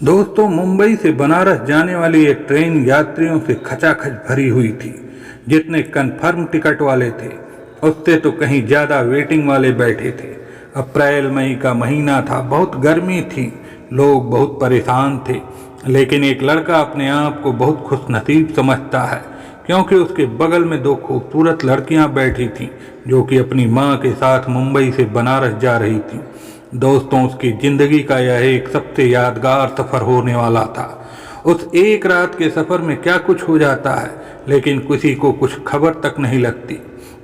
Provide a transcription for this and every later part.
दोस्तों, मुंबई से बनारस जाने वाली ये ट्रेन यात्रियों से खचाखच भरी हुई थी। जितने कन्फर्म टिकट वाले थे उससे तो कहीं ज़्यादा वेटिंग वाले बैठे थे। अप्रैल मई का महीना था, बहुत गर्मी थी, लोग बहुत परेशान थे। लेकिन एक लड़का अपने आप को बहुत खुशनसीब समझता है, क्योंकि उसके बगल में दो खूबसूरत लड़कियां बैठी थीं जो कि अपनी माँ के साथ मुंबई से बनारस जा रही थीं। दोस्तों, उसकी ज़िंदगी का यह एक सबसे यादगार सफ़र होने वाला था। उस एक रात के सफ़र में क्या कुछ हो जाता है, लेकिन किसी को कुछ खबर तक नहीं लगती।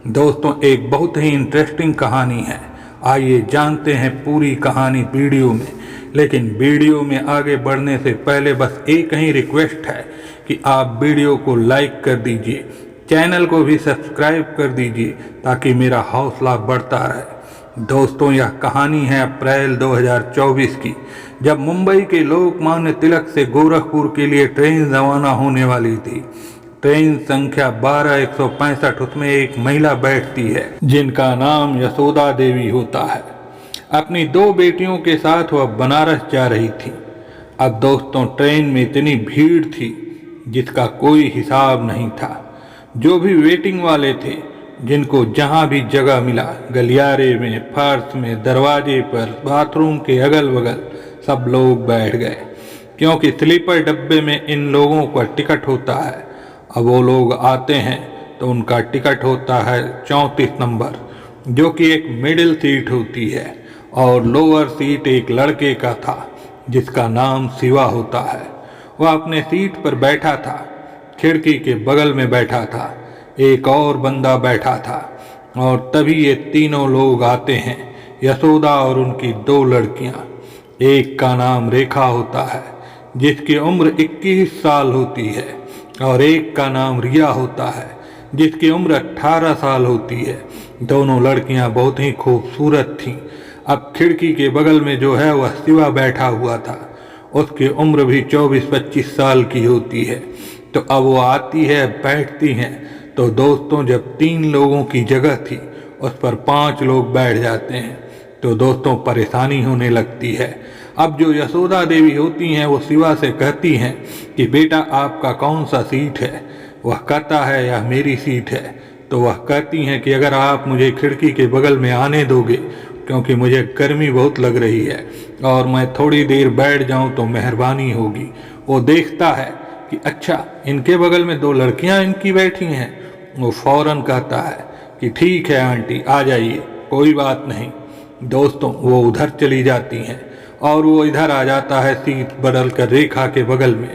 दोस्तों, एक बहुत ही इंटरेस्टिंग कहानी है। आइए जानते हैं पूरी कहानी वीडियो में। लेकिन वीडियो में आगे बढ़ने से पहले बस एक ही रिक्वेस्ट है कि आप वीडियो को लाइक कर दीजिए, चैनल को भी सब्सक्राइब कर दीजिए ताकि मेरा हौसला बढ़ता रहे। दोस्तों, यह कहानी है अप्रैल 2024 की, जब मुंबई के लोकमान्य तिलक से गोरखपुर के लिए ट्रेन रवाना होने वाली थी। ट्रेन संख्या 12165, उसमें एक महिला बैठती है जिनका नाम यशोदा देवी होता है। अपनी दो बेटियों के साथ वह बनारस जा रही थी। अब दोस्तों, ट्रेन में इतनी भीड़ थी जिसका कोई हिसाब नहीं था। जो भी वेटिंग वाले थे, जिनको जहाँ भी जगह मिला, गलियारे में, फर्श में, दरवाजे पर, बाथरूम के अगल बगल, सब लोग बैठ गए, क्योंकि स्लीपर डब्बे में इन लोगों का टिकट होता है। अब वो लोग आते हैं तो उनका टिकट होता है 34 नंबर, जो कि एक मिडिल सीट होती है, और लोअर सीट एक लड़के का था जिसका नाम शिवा होता है। वह अपने सीट पर बैठा था, खिड़की के बगल में बैठा था। एक और बंदा बैठा था, और तभी ये तीनों लोग आते हैं, यशोदा और उनकी दो लड़कियां। एक का नाम रेखा होता है जिसकी उम्र 21 साल होती है, और एक का नाम रिया होता है जिसकी उम्र 18 साल होती है। दोनों लड़कियां बहुत ही खूबसूरत थीं। अब खिड़की के बगल में जो है वह शिवा बैठा हुआ था, उसकी उम्र भी 24-25 साल की होती है। तो अब वो आती है, बैठती हैं। तो दोस्तों, जब 3 लोगों की जगह थी उस पर 5 लोग बैठ जाते हैं, तो दोस्तों परेशानी होने लगती है। अब जो यशोदा देवी होती हैं वो शिवा से कहती हैं कि बेटा, आपका कौन सा सीट है? वह कहता है यह मेरी सीट है। तो वह कहती हैं कि अगर आप मुझे खिड़की के बगल में आने दोगे, क्योंकि मुझे गर्मी बहुत लग रही है और मैं थोड़ी देर बैठ जाऊं तो मेहरबानी होगी। वो देखता है कि अच्छा, इनके बगल में 2 लड़कियां इनकी बैठी हैं। वो फौरन कहता है कि ठीक है आंटी, आ जाइए, कोई बात नहीं। दोस्तों, वो उधर चली जाती हैं और वो इधर आ जाता है सीट बदल कर रेखा के बगल में।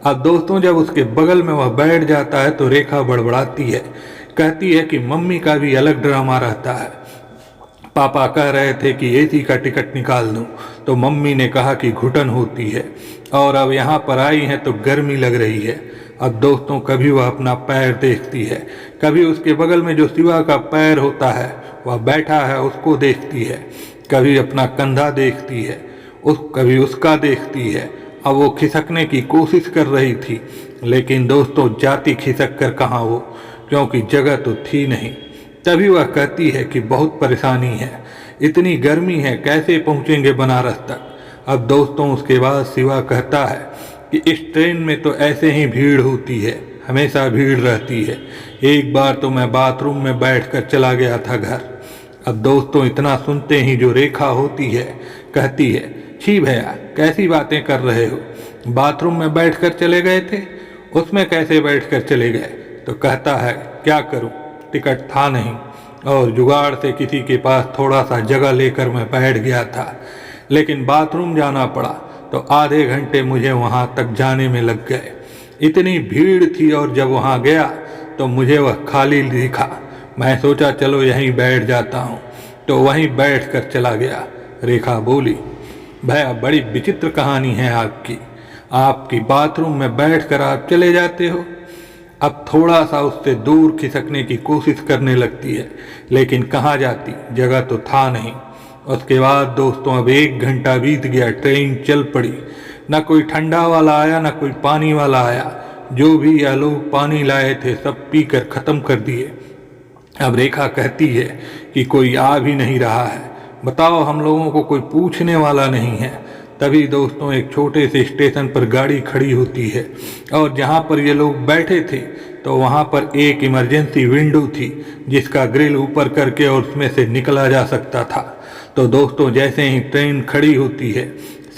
अब दोस्तों, जब उसके बगल में वह बैठ जाता है तो रेखा बड़बड़ाती है, कहती है कि मम्मी का भी अलग ड्रामा रहता है। पापा कह रहे थे कि एसी का टिकट निकाल दूं, तो मम्मी ने कहा कि घुटन होती है, और अब यहाँ पर आई हैं तो गर्मी लग रही है। अब दोस्तों, कभी वह अपना पैर देखती है, कभी उसके बगल में जो शिवा का पैर होता है वह बैठा है उसको देखती है, कभी अपना कंधा देखती है, कभी उसका देखती है। अब वो खिसकने की कोशिश कर रही थी, लेकिन दोस्तों जाती खिसक कर कहाँ वो, क्योंकि जगह तो थी नहीं। तभी वह कहती है कि बहुत परेशानी है, इतनी गर्मी है, कैसे पहुँचेंगे बनारस तक। अब दोस्तों, उसके बाद शिवा कहता है कि इस ट्रेन में तो ऐसे ही भीड़ होती है, हमेशा भीड़ रहती है। एक बार तो मैं बाथरूम में बैठकर चला गया था घर। अब दोस्तों, इतना सुनते ही जो रेखा होती है कहती है, छी भैया, कैसी बातें कर रहे हो? बाथरूम में बैठकर चले गए थे? उसमें कैसे बैठकर चले गए? तो कहता है, क्या करूं, टिकट था नहीं, और जुगाड़ से किसी के पास थोड़ा सा जगह लेकर मैं बैठ गया था, लेकिन बाथरूम जाना पड़ा तो आधे घंटे मुझे वहां तक जाने में लग गए। इतनी भीड़ थी, और जब वहां गया तो मुझे वह खाली दिखा। मैं सोचा चलो यहीं बैठ जाता हूँ, तो वहीं बैठ कर चला गया। रेखा बोली, भैया, बड़ी विचित्र कहानी है आपकी। आपकी बाथरूम में बैठकर आप चले जाते हो। अब थोड़ा सा उससे दूर खिसकने की कोशिश करने लगती है, लेकिन कहाँ जाती, जगह तो था नहीं। उसके बाद दोस्तों, अब 1 घंटा बीत गया, ट्रेन चल पड़ी। न कोई ठंडा वाला आया, न कोई पानी वाला आया। जो भी यह लोग पानी लाए थे सब पीकर ख़त्म कर दिए। अब रेखा कहती है कि कोई आ भी नहीं रहा है, बताओ, हम लोगों को कोई पूछने वाला नहीं है। तभी दोस्तों एक छोटे से स्टेशन पर गाड़ी खड़ी होती है और जहाँ पर ये लोग बैठे थे तो वहाँ पर एक इमरजेंसी विंडो थी जिसका ग्रिल ऊपर करके और उसमें से निकला जा सकता था। तो दोस्तों जैसे ही ट्रेन खड़ी होती है,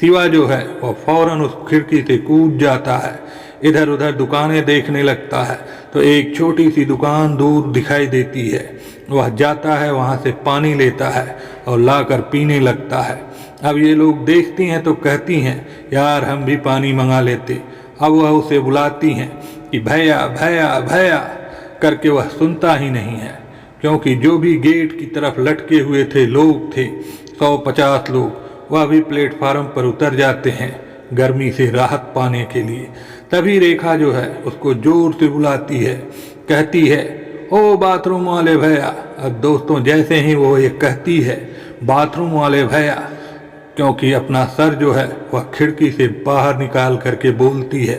शिवा जो है वह फौरन उस खिड़की से कूद जाता है, इधर उधर दुकानें देखने लगता है। तो एक छोटी सी दुकान दूर दिखाई देती है, वह जाता है, वहाँ से पानी लेता है और लाकर पीने लगता है। अब ये लोग देखती हैं तो कहती हैं यार हम भी पानी मंगा लेते। अब वह उसे बुलाती हैं कि भैया भैया भैया करके, वह सुनता ही नहीं है, क्योंकि जो भी गेट की तरफ लटके हुए थे लोग थे 150 लोग, वह भी प्लेटफार्म पर उतर जाते हैं गर्मी से राहत पाने के लिए। तभी रेखा जो है उसको जोर से बुलाती है, कहती है ओ बाथरूम वाले भैया। अब दोस्तों जैसे ही वो ये कहती है बाथरूम वाले भैया, क्योंकि अपना सर जो है वह खिड़की से बाहर निकाल करके बोलती है,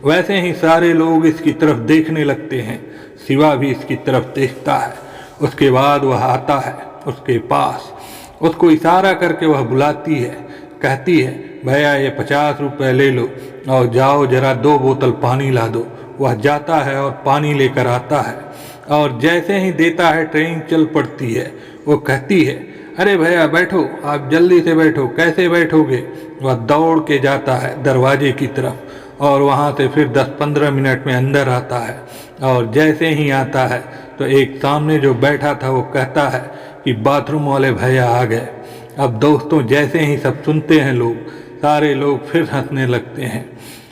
वैसे ही सारे लोग इसकी तरफ देखने लगते हैं। शिवा भी इसकी तरफ देखता है। उसके बाद वह आता है उसके पास, उसको इशारा करके वह बुलाती है, कहती है भैया ये 50 रुपये ले लो और जाओ जरा 2 बोतल पानी ला दो। वह जाता है और पानी लेकर आता है और जैसे ही देता है ट्रेन चल पड़ती है। वो कहती है अरे भैया बैठो, आप जल्दी से बैठो, कैसे बैठोगे। वह दौड़ के जाता है दरवाजे की तरफ और वहाँ से फिर 10-15 मिनट में अंदर आता है और जैसे ही आता है तो एक सामने जो बैठा था वो कहता है कि बाथरूम वाले भैया आ गए। अब दोस्तों जैसे ही सब सुनते हैं लोग, सारे लोग फिर हंसने लगते हैं।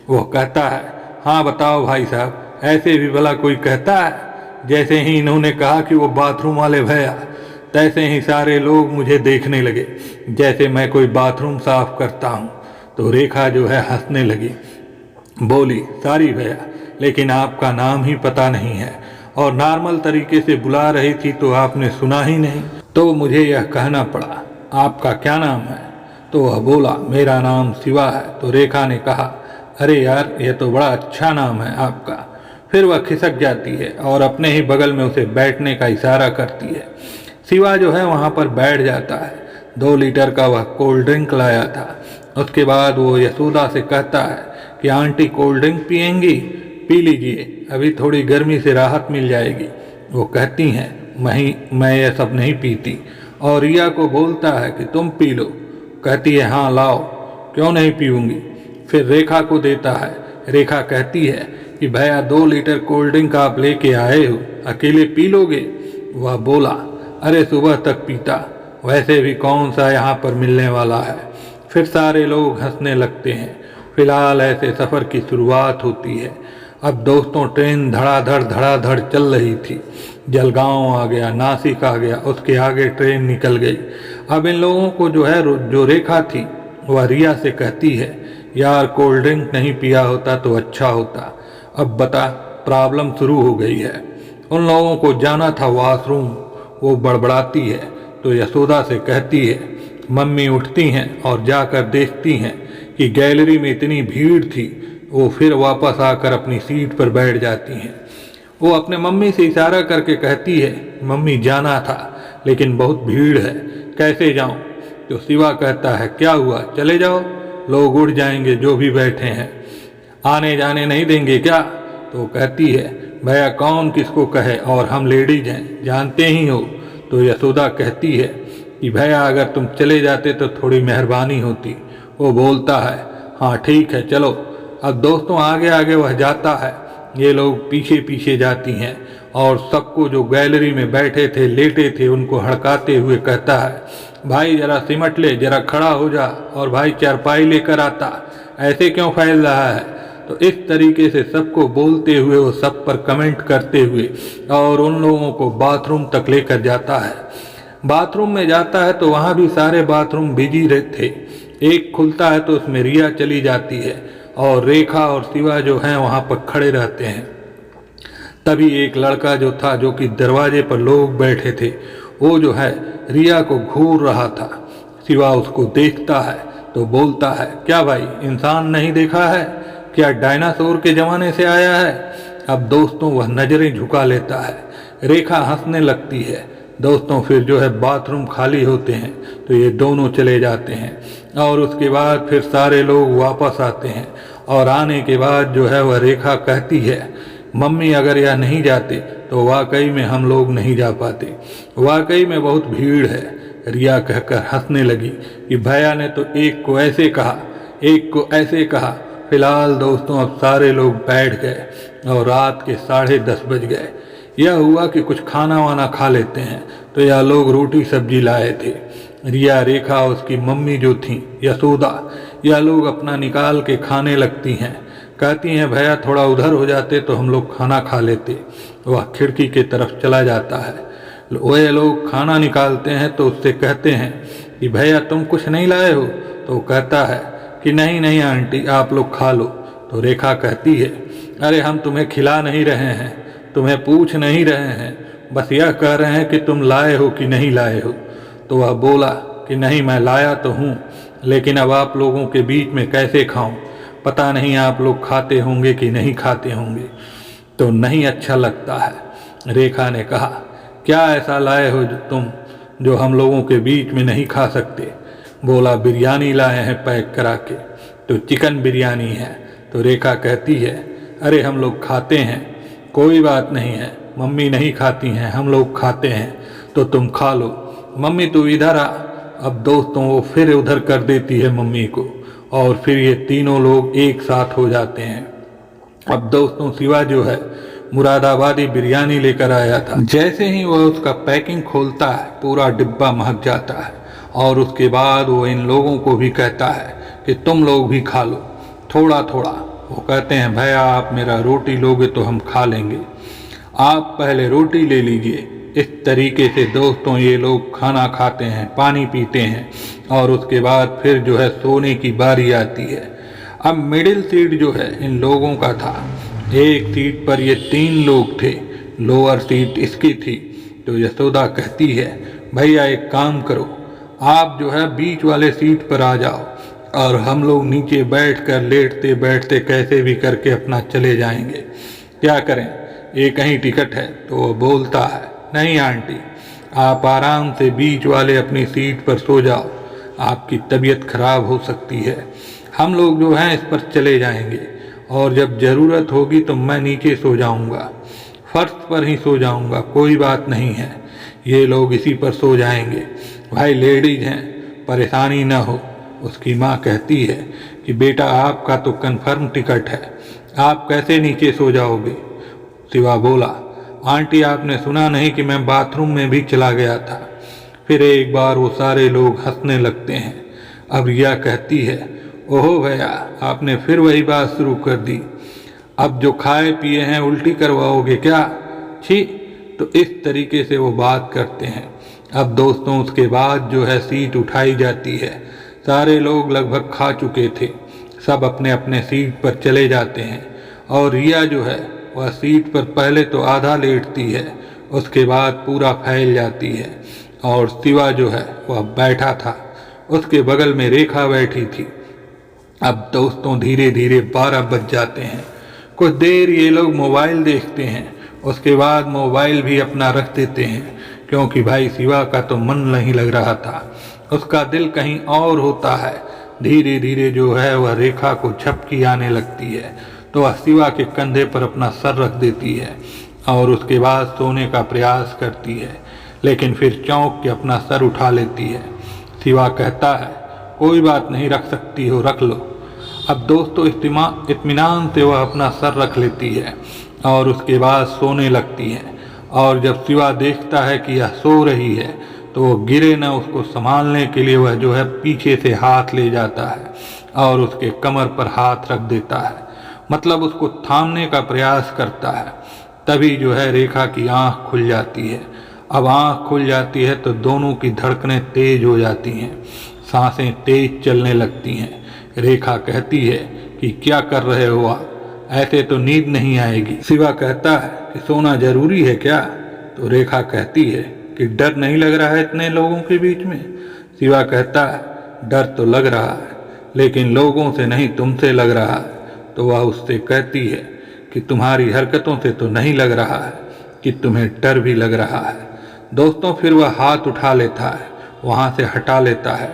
वो कहता है हाँ बताओ भाई साहब, ऐसे भी भला कोई कहता है। जैसे ही इन्होंने कहा कि वो बाथरूम वाले भैया, तैसे ही सारे लोग मुझे देखने लगे जैसे मैं कोई बाथरूम साफ करता हूँ। तो रेखा जो है हंसने लगी, बोली सारी भैया, लेकिन आपका नाम ही पता नहीं है और नॉर्मल तरीके से बुला रही थी तो आपने सुना ही नहीं, तो मुझे यह कहना पड़ा आपका क्या नाम है। तो वह बोला मेरा नाम शिवा है। तो रेखा ने कहा अरे यार यह तो बड़ा अच्छा नाम है आपका। फिर वह खिसक जाती है और अपने ही बगल में उसे बैठने का इशारा करती है। शिवा जो है वहाँ पर बैठ जाता है। 2 लीटर का वह कोल्ड ड्रिंक लाया था। उसके बाद वो यशोदा से कहता है कि आंटी कोल्ड ड्रिंक पियेंगी, पी लीजिए, अभी थोड़ी गर्मी से राहत मिल जाएगी। वो कहती हैं मैं यह सब नहीं पीती और रिया को बोलता है कि तुम पी लो। कहती है हाँ लाओ, क्यों नहीं पीऊँगी। फिर रेखा को देता है। रेखा कहती है कि भैया 2 लीटर कोल्ड ड्रिंक आप लेके आए हो, अकेले पी लोगे। वह बोला अरे सुबह तक पीता, वैसे भी कौन सा यहाँ पर मिलने वाला है। फिर सारे लोग हंसने लगते हैं। फिलहाल ऐसे सफ़र की शुरुआत होती है। अब दोस्तों ट्रेन धड़ाधड़ चल रही थी। जलगांव आ गया, नासिक आ गया, उसके आगे ट्रेन निकल गई। अब इन लोगों को जो है जो रेखा थी वह रिया से कहती है यार कोल्ड ड्रिंक नहीं पिया होता तो अच्छा होता। अब बता प्रॉब्लम शुरू हो गई है। उन लोगों को जाना था वॉशरूम। वो बड़बड़ाती है तो यशोदा से कहती है। मम्मी उठती हैं और जाकर देखती हैं कि गैलरी में इतनी भीड़ थी। वो फिर वापस आकर अपनी सीट पर बैठ जाती हैं। वो अपने मम्मी से इशारा करके कहती है मम्मी जाना था लेकिन बहुत भीड़ है, कैसे जाऊं। तो शिवा कहता है क्या हुआ, चले जाओ, लोग उठ जाएंगे जो भी बैठे हैं, आने जाने नहीं देंगे क्या। तो कहती है भैया कौन किसको कहे, और हम लेडीज हैं जानते ही हो। तो यशोदा कहती है कि भैया अगर तुम चले जाते तो थोड़ी मेहरबानी होती। वो बोलता है हाँ ठीक है चलो। अब दोस्तों आगे आगे वह जाता है, ये लोग पीछे पीछे जाती हैं और सबको जो गैलरी में बैठे थे लेटे थे उनको हड़काते हुए कहता है भाई जरा सिमट ले, जरा खड़ा हो जा, और भाई चारपाई लेकर आता, ऐसे क्यों फैल रहा है। तो इस तरीके से सबको बोलते हुए वो सब पर कमेंट करते हुए और उन लोगों को बाथरूम तक लेकर जाता है। बाथरूम में जाता है तो वहाँ भी सारे बाथरूम बिजी रहते। एक खुलता है तो उसमें रिया चली जाती है और रेखा और शिवा जो हैं वहाँ पर खड़े रहते हैं। तभी एक लड़का जो था, जो कि दरवाजे पर लोग बैठे थे, वो जो है रिया को घूर रहा था। शिवा उसको देखता है तो बोलता है क्या भाई इंसान नहीं देखा है, क्या डायनासोर के ज़माने से आया है। अब दोस्तों वह नज़रें झुका लेता है। रेखा हंसने लगती है। दोस्तों फिर जो है बाथरूम खाली होते हैं तो ये दोनों चले जाते हैं। और उसके बाद फिर सारे लोग वापस आते हैं। और आने के बाद जो है वह रेखा कहती है, मम्मी अगर यह नहीं जाते तो वाकई में हम लोग नहीं जा पाते, वाकई में बहुत भीड़ है। रिया कहकर हंसने लगी कि भैया ने तो एक को ऐसे कहा, एक को ऐसे कहा। फिलहाल दोस्तों अब सारे लोग बैठ गए और रात के 10:30 बज गए। यह हुआ कि कुछ खाना वाना खा लेते हैं, तो यह लोग रोटी सब्जी लाए थे। रिया, रेखा, उसकी मम्मी जो थी यशोदा, यह लोग अपना निकाल के खाने लगती हैं। कहती हैं भैया थोड़ा उधर हो जाते तो हम लोग खाना खा लेते। वह खिड़की के तरफ चला जाता है। वह लोग खाना निकालते हैं तो उससे कहते हैं कि भैया तुम कुछ नहीं लाए हो? तो कहता है कि नहीं नहीं आंटी, आप लोग खा लो। तो रेखा कहती है, अरे हम तुम्हें खिला नहीं रहे हैं, तुम्हें पूछ नहीं रहे हैं, बस यह कह रहे हैं कि तुम लाए हो कि नहीं लाए हो। तो वह बोला कि नहीं मैं लाया तो हूँ, लेकिन अब आप लोगों के बीच में कैसे खाऊं? पता नहीं आप लोग खाते होंगे कि नहीं खाते होंगे, तो नहीं अच्छा लगता है। रेखा ने कहा, क्या ऐसा लाए हो तुम जो हम लोगों के बीच में नहीं खा सकते? बोला, बिरयानी लाए हैं पैक करा के। तो चिकन बिरयानी है। तो रेखा कहती है, अरे हम लोग खाते हैं, कोई बात नहीं है, मम्मी नहीं खाती हैं, हम लोग खाते हैं, तो तुम खा लो। मम्मी तू इधर आ। अब दोस्तों वो फिर उधर कर देती है मम्मी को, और फिर ये तीनों लोग एक साथ हो जाते हैं। अब दोस्तों शिवा जो है मुरादाबादी बिरयानी लेकर आया था। जैसे ही वह उसका पैकिंग खोलता है पूरा डिब्बा महक जाता है, और उसके बाद वो इन लोगों को भी कहता है कि तुम लोग भी खा लो थोड़ा थोड़ा। वो कहते हैं भैया आप मेरा रोटी लोगे तो हम खा लेंगे, आप पहले रोटी ले लीजिए। इस तरीके से दोस्तों ये लोग खाना खाते हैं, पानी पीते हैं, और उसके बाद फिर जो है सोने की बारी आती है। अब मिडिल सीट जो है इन लोगों का था। एक सीट पर ये 3 लोग थे, लोअर सीट इसकी थी। तो यशोदा कहती है, भैया एक काम करो, आप जो है बीच वाले सीट पर आ जाओ, और हम लोग नीचे बैठकर लेटते बैठते कैसे भी करके अपना चले जाएंगे। क्या करें, एक ही टिकट है। तो वो बोलता है, नहीं आंटी, आप आराम से बीच वाले अपनी सीट पर सो जाओ, आपकी तबीयत खराब हो सकती है, हम लोग जो हैं इस पर चले जाएंगे, और जब ज़रूरत होगी तो मैं नीचे सो जाऊंगा, फर्श पर ही सो जाऊंगा, कोई बात नहीं है, ये लोग इसी पर सो जाएंगे। भाई लेडीज हैं, परेशानी ना हो। उसकी माँ कहती है कि बेटा आपका तो कन्फर्म टिकट है, आप कैसे नीचे सो जाओगे? शिवा बोला, आंटी आपने सुना नहीं कि मैं बाथरूम में भी चला गया था। फिर एक बार वो सारे लोग हंसने लगते हैं। अब रिया कहती है, ओहो भैया आपने फिर वही बात शुरू कर दी, अब जो खाए पिए हैं उल्टी करवाओगे क्या? छी। तो इस तरीके से वो बात करते हैं। अब दोस्तों उसके बाद जो है सीट उठाई जाती है। सारे लोग लगभग खा चुके थे, सब अपने अपने सीट पर चले जाते हैं, और रिया जो है वह सीट पर पहले तो आधा लेटती है, उसके बाद पूरा फैल जाती है, और शिवा जो है वह बैठा था, उसके बगल में रेखा बैठी थी। अब दोस्तों धीरे धीरे 12 बज जाते हैं। कुछ देर ये लोग मोबाइल देखते हैं, उसके बाद मोबाइल भी अपना रख देते हैं, क्योंकि भाई शिवा का तो मन नहीं लग रहा था, उसका दिल कहीं और होता है। धीरे धीरे जो है वह रेखा को झपकी आने लगती है, तो वह शिवा के कंधे पर अपना सर रख देती है, और उसके बाद सोने का प्रयास करती है, लेकिन फिर चौंक के अपना सर उठा लेती है। शिवा कहता है, कोई बात नहीं, रख सकती हो, रख लो। अब दोस्तों इत्मीनान से वह अपना सर रख लेती है, और उसके बाद सोने लगती है। और जब शिवा देखता है कि यह सो रही है, तो वो गिरे न उसको संभालने के लिए वह जो है पीछे से हाथ ले जाता है, और उसके कमर पर हाथ रख देता है, मतलब उसको थामने का प्रयास करता है। तभी जो है रेखा की आंख खुल जाती है। अब आंख खुल जाती है तो दोनों की धड़कनें तेज हो जाती हैं, सांसें तेज चलने लगती हैं। रेखा कहती है कि क्या कर रहे हो आप, ऐसे तो नींद नहीं आएगी। शिवा कहता है कि सोना जरूरी है क्या? तो रेखा कहती है कि डर नहीं लग रहा है इतने लोगों के बीच में? शिवा कहता है डर तो लग रहा है, लेकिन लोगों से नहीं, तुमसे लग रहा है। तो वह उससे कहती है कि तुम्हारी हरकतों से तो नहीं लग रहा है कि तुम्हें डर भी लग रहा है। दोस्तों फिर वह हाथ उठा लेता है, वहाँ से हटा लेता है,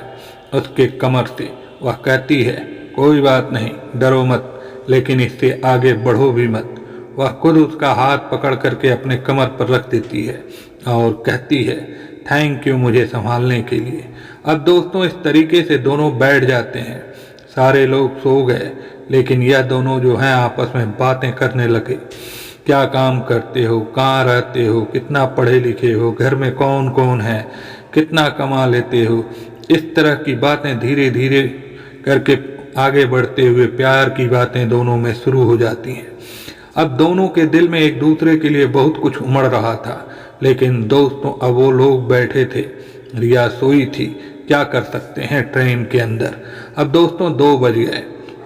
उसके कमर से। वह कहती है, कोई बात नहीं, डरो मत, लेकिन इससे आगे बढ़ो भी मत। वह खुद उसका हाथ पकड़ करके अपने कमर पर रख देती है और कहती है, थैंक यू मुझे संभालने के लिए। अब दोस्तों इस तरीके से दोनों बैठ जाते हैं। सारे लोग सो गए, लेकिन यह दोनों जो हैं आपस में बातें करने लगे। क्या काम करते हो, कहाँ रहते हो, कितना पढ़े लिखे हो, घर में कौन कौन है, कितना कमा लेते हो, इस तरह की बातें धीरे धीरे करके आगे बढ़ते हुए प्यार की बातें दोनों में शुरू हो जाती हैं। अब दोनों के दिल में एक दूसरे के लिए बहुत कुछ उमड़ रहा था, लेकिन दोस्तों अब वो लोग बैठे थे, रिया सोई थी, क्या कर सकते हैं ट्रेन के अंदर। अब दोस्तों 2 बज गए।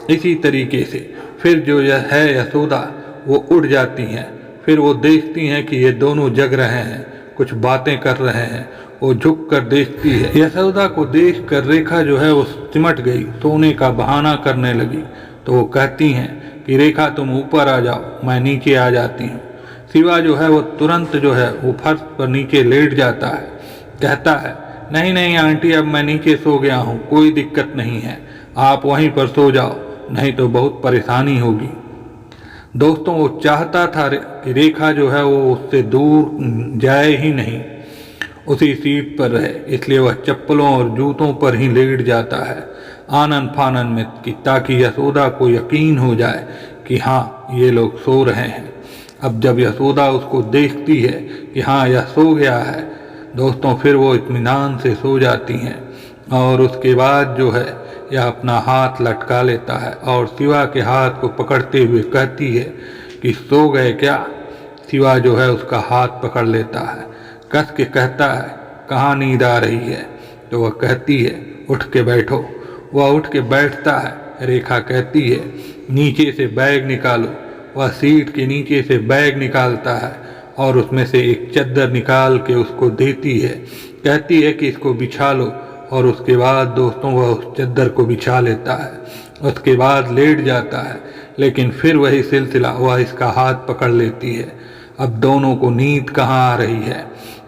इसी तरीके से फिर जो यह है यशोदा वो उठ जाती हैं। फिर वो देखती हैं कि ये दोनों जग रहे हैं, कुछ बातें कर रहे हैं। वो झुक कर देखती है। यशोदा को देख कर रेखा जो है वो सिमट गई, सोने का बहाना करने लगी। तो वो कहती हैं कि रेखा तुम ऊपर आ जाओ, मैं नीचे आ जाती हूँ। शिवा जो है वो तुरंत जो है वो फर्श पर नीचे लेट जाता है। कहता है, नहीं नहीं आंटी, अब मैं नीचे सो गया हूँ, कोई दिक्कत नहीं है, आप वहीं पर सो जाओ, नहीं तो बहुत परेशानी होगी। दोस्तों वो चाहता था कि रेखा जो है वो उससे दूर जाए ही नहीं, उसी सीट पर रहे, इसलिए वह चप्पलों और जूतों पर ही लेट जाता है आनन फानन में, कि ताकि यशोदा को यकीन हो जाए कि हाँ ये लोग सो रहे हैं। अब जब यशोदा उसको देखती है कि हाँ यह सो गया है, दोस्तों फिर वो इत्मीनान से सो जाती हैं। और उसके बाद जो है यह अपना हाथ लटका लेता है और शिवा के हाथ को पकड़ते हुए कहती है कि सो गए क्या। शिवा जो है उसका हाथ पकड़ लेता है, कस के कहता है, कहाँ नींद आ रही है। तो वह कहती है, उठ के बैठो। वह उठ के बैठता है। रेखा कहती है, नीचे से बैग निकालो। वह सीट के नीचे से बैग निकालता है और उसमें से एक चद्दर निकाल के उसको देती है। कहती है कि इसको बिछा लो, और उसके बाद दोस्तों वह उस चद्दर को बिछा लेता है। उसके बाद लेट जाता है, लेकिन फिर वही सिलसिला, वह इसका हाथ पकड़ लेती है। अब दोनों को नींद कहाँ आ रही है,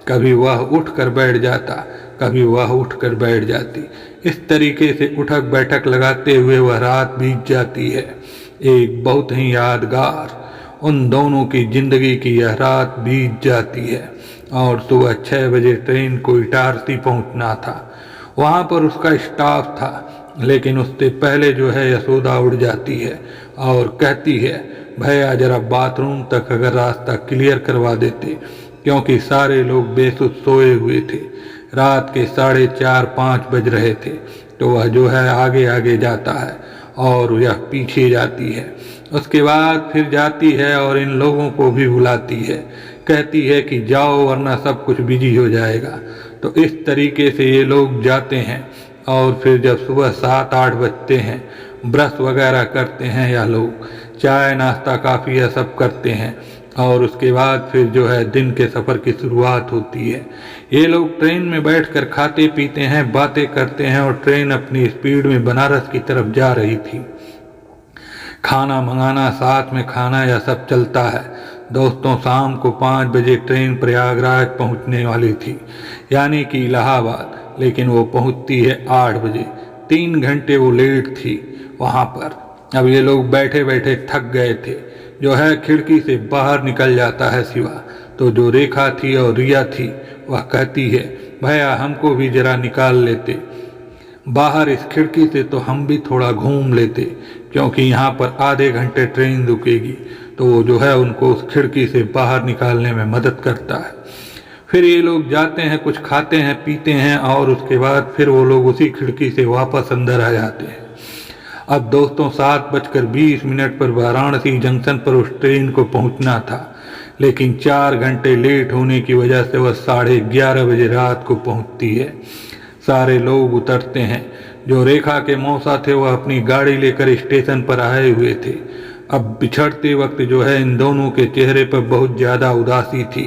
कभी वह उठ कर बैठ जाता, कभी वह उठ कर बैठ जाती। इस तरीके से उठक बैठक लगाते हुए वह रात बीत जाती है। एक बहुत ही यादगार उन दोनों की जिंदगी की यह रात बीत जाती है। और सुबह 6 बजे ट्रेन को इटारसी पहुंचना था। वहाँ पर उसका स्टाफ था, लेकिन उससे पहले जो है यशोदा उड़ जाती है और कहती है, भैया जरा बाथरूम तक अगर रास्ता क्लियर करवा देते, क्योंकि सारे लोग बेसुध सोए हुए थे। रात के 4:30-5 बज रहे थे। तो वह जो है आगे आगे जाता है और यह पीछे जाती है। उसके बाद फिर जाती है और इन लोगों को भी बुलाती है, कहती है कि जाओ वरना सब कुछ बिजी हो जाएगा। तो इस तरीके से ये लोग जाते हैं और फिर जब सुबह 7-8 बजते हैं, ब्रश वगैरह करते हैं, या लोग चाय नाश्ता काफ़ी यह सब करते हैं और उसके बाद फिर जो है दिन के सफ़र की शुरुआत होती है। ये लोग ट्रेन में बैठकर खाते पीते हैं, बातें करते हैं और ट्रेन अपनी स्पीड में बनारस की तरफ जा रही थी। खाना मंगाना, साथ में खाना, यह सब चलता है। दोस्तों शाम को 5 बजे ट्रेन प्रयागराज पहुंचने वाली थी, यानी कि इलाहाबाद, लेकिन वो पहुंचती है 8 बजे। 3 घंटे वो लेट थी वहाँ पर। अब ये लोग बैठे बैठे थक गए थे। जो है खिड़की से बाहर निकल जाता है शिवा। तो जो रेखा थी और रिया थी वह कहती है, भैया हमको भी जरा निकाल लेते बाहर इस खिड़की से, तो हम भी थोड़ा घूम लेते, क्योंकि यहाँ पर आधे घंटे ट्रेन रुकेगी। तो वो जो है उनको उस खिड़की से बाहर निकालने में मदद करता है। फिर ये लोग जाते हैं, कुछ खाते हैं पीते हैं और उसके बाद फिर वो लोग उसी खिड़की से वापस अंदर आ जाते हैं। अब दोस्तों 7:20 पर वाराणसी जंक्शन पर उस ट्रेन को पहुंचना था, लेकिन 4 घंटे लेट होने की वजह से वह 11:30 बजे रात को पहुंचती है। सारे लोग उतरते हैं। जो रेखा के मौसा थे वह अपनी गाड़ी लेकर स्टेशन पर आए हुए थे। अब बिछड़ते वक्त जो है इन दोनों के चेहरे पर बहुत ज़्यादा उदासी थी।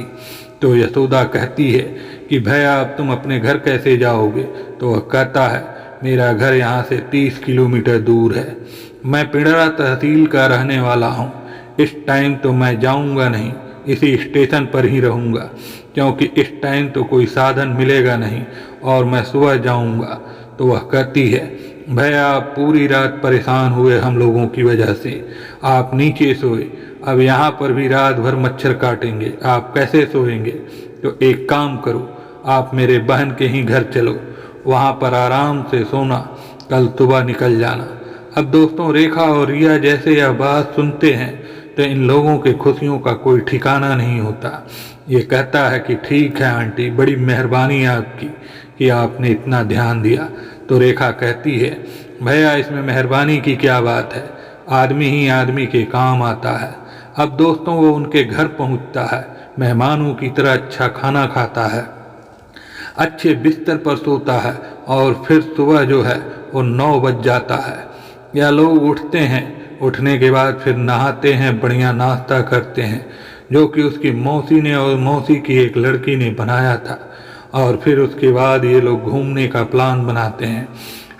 तो यशोदा कहती है कि भैया अब तुम अपने घर कैसे जाओगे। तो वह कहता है, मेरा घर यहाँ से 30 किलोमीटर दूर है। मैं पिंडरा तहसील का रहने वाला हूँ। इस टाइम तो मैं जाऊँगा नहीं, इसी स्टेशन पर ही रहूँगा, क्योंकि इस टाइम तो कोई साधन मिलेगा नहीं और मैं सुबह जाऊँगा। तो वह कहती है, भैया आप पूरी रात परेशान हुए हम लोगों की वजह से, आप नीचे सोए, अब यहाँ पर भी रात भर मच्छर काटेंगे, आप कैसे सोएंगे? तो एक काम करो, आप मेरे बहन के ही घर चलो, वहाँ पर आराम से सोना, कल सुबह निकल जाना। अब दोस्तों रेखा और रिया जैसे यह बात सुनते हैं तो इन लोगों के खुशियों का कोई ठिकाना नहीं होता। ये कहता है कि ठीक है आंटी, बड़ी मेहरबानी है आपकी कि आपने इतना ध्यान दिया। तो रेखा कहती है, भैया इसमें मेहरबानी की क्या बात है, आदमी ही आदमी के काम आता है। अब दोस्तों वो उनके घर पहुंचता है, मेहमानों की तरह अच्छा खाना खाता है, अच्छे बिस्तर पर सोता है और फिर सुबह जो है वो 9 बज जाता है। या लोग उठते हैं, उठने के बाद फिर नहाते हैं, बढ़िया नाश्ता करते हैं जो कि उसकी मौसी ने और मौसी की एक लड़की ने बनाया था। और फिर उसके बाद ये लोग घूमने का प्लान बनाते हैं।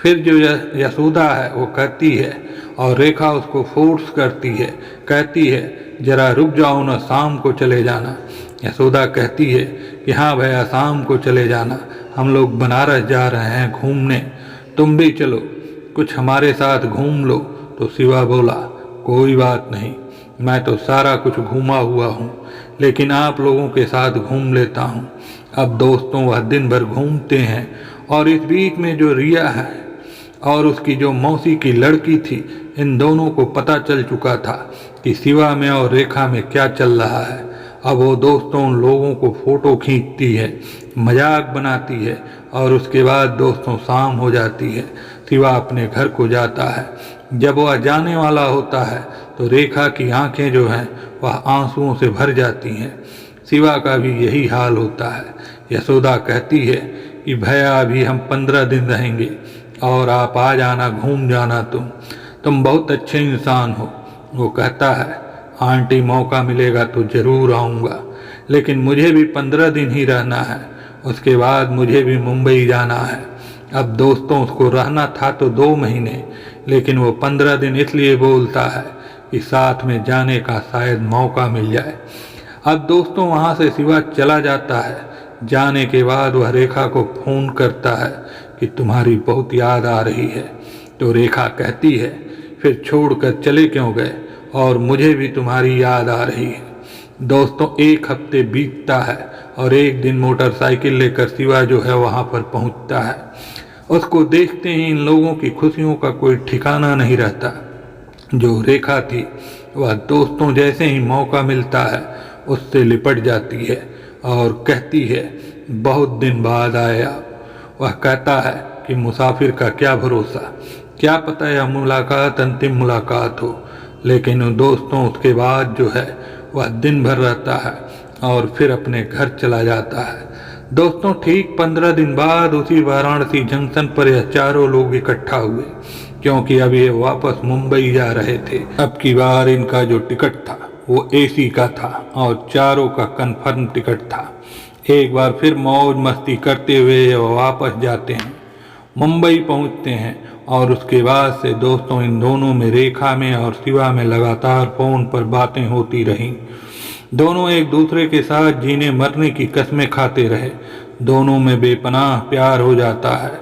फिर जो यशोदा है वो कहती है और रेखा उसको फोर्स करती है, कहती है जरा रुक जाओ ना, शाम को चले जाना। यशोदा कहती है कि हाँ भैया शाम को चले जाना, हम लोग बनारस जा रहे हैं घूमने, तुम भी चलो, कुछ हमारे साथ घूम लो। तो शिवा बोला, कोई बात नहीं, मैं तो सारा कुछ घूमा हुआ हूँ, लेकिन आप लोगों के साथ घूम लेता हूँ। अब दोस्तों वह दिन भर घूमते हैं और इस बीच में जो रिया है और उसकी जो मौसी की लड़की थी, इन दोनों को पता चल चुका था कि शिवा में और रेखा में क्या चल रहा है। अब वो दोस्तों उन लोगों को फोटो खींचती है, मजाक बनाती है और उसके बाद दोस्तों शाम हो जाती है। शिवा अपने घर को जाता है। जब वह जाने वाला होता है तो रेखा की आंखें जो हैं वह आंसुओं से भर जाती हैं। शिवा का भी यही हाल होता है। यशोदा कहती है कि भैया अभी हम 15 दिन रहेंगे और आप आ जाना, घूम जाना, तुम बहुत अच्छे इंसान हो। वो कहता है, आंटी मौका मिलेगा तो ज़रूर आऊँगा, लेकिन मुझे भी 15 दिन ही रहना है, उसके बाद मुझे भी मुंबई जाना है। अब दोस्तों उसको रहना था तो 2 महीने, लेकिन वो 15 दिन इसलिए बोलता है कि साथ में जाने का शायद मौका मिल जाए। अब दोस्तों वहाँ से शिवा चला जाता है। जाने के बाद वह रेखा को फ़ोन करता है कि तुम्हारी बहुत याद आ रही है। तो रेखा कहती है, फिर छोड़कर चले क्यों गए, और मुझे भी तुम्हारी याद आ रही है। दोस्तों 1 हफ्ते बीतता है और एक दिन मोटरसाइकिल लेकर शिवा जो है वहाँ पर पहुँचता है। उसको देखते ही इन लोगों की खुशियों का कोई ठिकाना नहीं रहता। जो रेखा थी वह दोस्तों जैसे ही मौका मिलता है उससे लिपट जाती है और कहती है, बहुत दिन बाद आए आप। वह कहता है कि मुसाफिर का क्या भरोसा, क्या पता यह मुलाकात अंतिम मुलाकात हो। लेकिन दोस्तों उसके बाद जो है वह दिन भर रहता है और फिर अपने घर चला जाता है। दोस्तों ठीक 15 दिन बाद उसी वाराणसी जंक्शन पर यह चारों लोग इकट्ठा हुए, क्योंकि अब ये वापस मुंबई जा रहे थे। अब की बार इनका जो टिकट था वो एसी का था और चारों का कंफर्म टिकट था। एक बार फिर मौज मस्ती करते हुए वो वापस जाते हैं, मुंबई पहुंचते हैं और उसके बाद से दोस्तों इन दोनों में, रेखा में और शिवा में लगातार फ़ोन पर बातें होती रहीं। दोनों एक दूसरे के साथ जीने मरने की कस्में खाते रहे। दोनों में बेपनाह प्यार हो जाता है।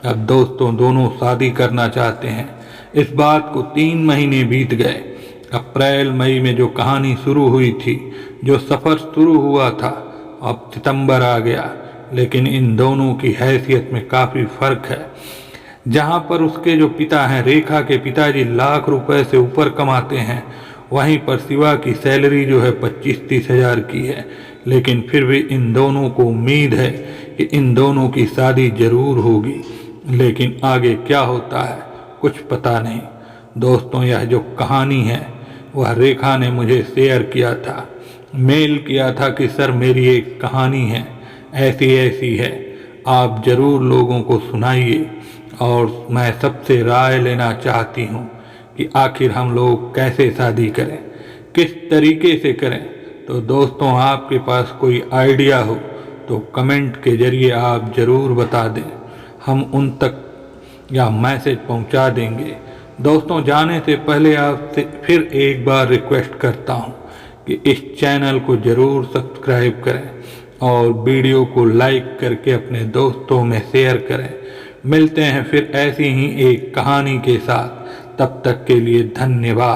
अब दोस्तों दोनों शादी करना चाहते हैं। इस बात को 3 महीने बीत गए। अप्रैल मई में जो कहानी शुरू हुई थी, जो सफ़र शुरू हुआ था, अब सितंबर आ गया। लेकिन इन दोनों की हैसियत में काफ़ी फ़र्क है। जहाँ पर उसके जो पिता हैं, रेखा के पिताजी लाख रुपए से ऊपर कमाते हैं, वहीं पर शिवा की सैलरी जो है 25-30 हज़ार की है। लेकिन फिर भी इन दोनों को उम्मीद है कि इन दोनों की शादी जरूर होगी। लेकिन आगे क्या होता है कुछ पता नहीं। दोस्तों यह जो कहानी है वह रेखा ने मुझे शेयर किया था, मेल किया था कि सर मेरी एक कहानी है, ऐसी ऐसी है, आप ज़रूर लोगों को सुनाइए। और मैं सबसे राय लेना चाहती हूँ कि आखिर हम लोग कैसे शादी करें, किस तरीके से करें। तो दोस्तों आपके पास कोई आइडिया हो तो कमेंट के ज़रिए आप ज़रूर बता दें, हम उन तक या मैसेज पहुंचा देंगे। दोस्तों जाने से पहले आपसे फिर एक बार रिक्वेस्ट करता हूं कि इस चैनल को ज़रूर सब्सक्राइब करें और वीडियो को लाइक करके अपने दोस्तों में शेयर करें। मिलते हैं फिर ऐसी ही एक कहानी के साथ। तब तक के लिए धन्यवाद।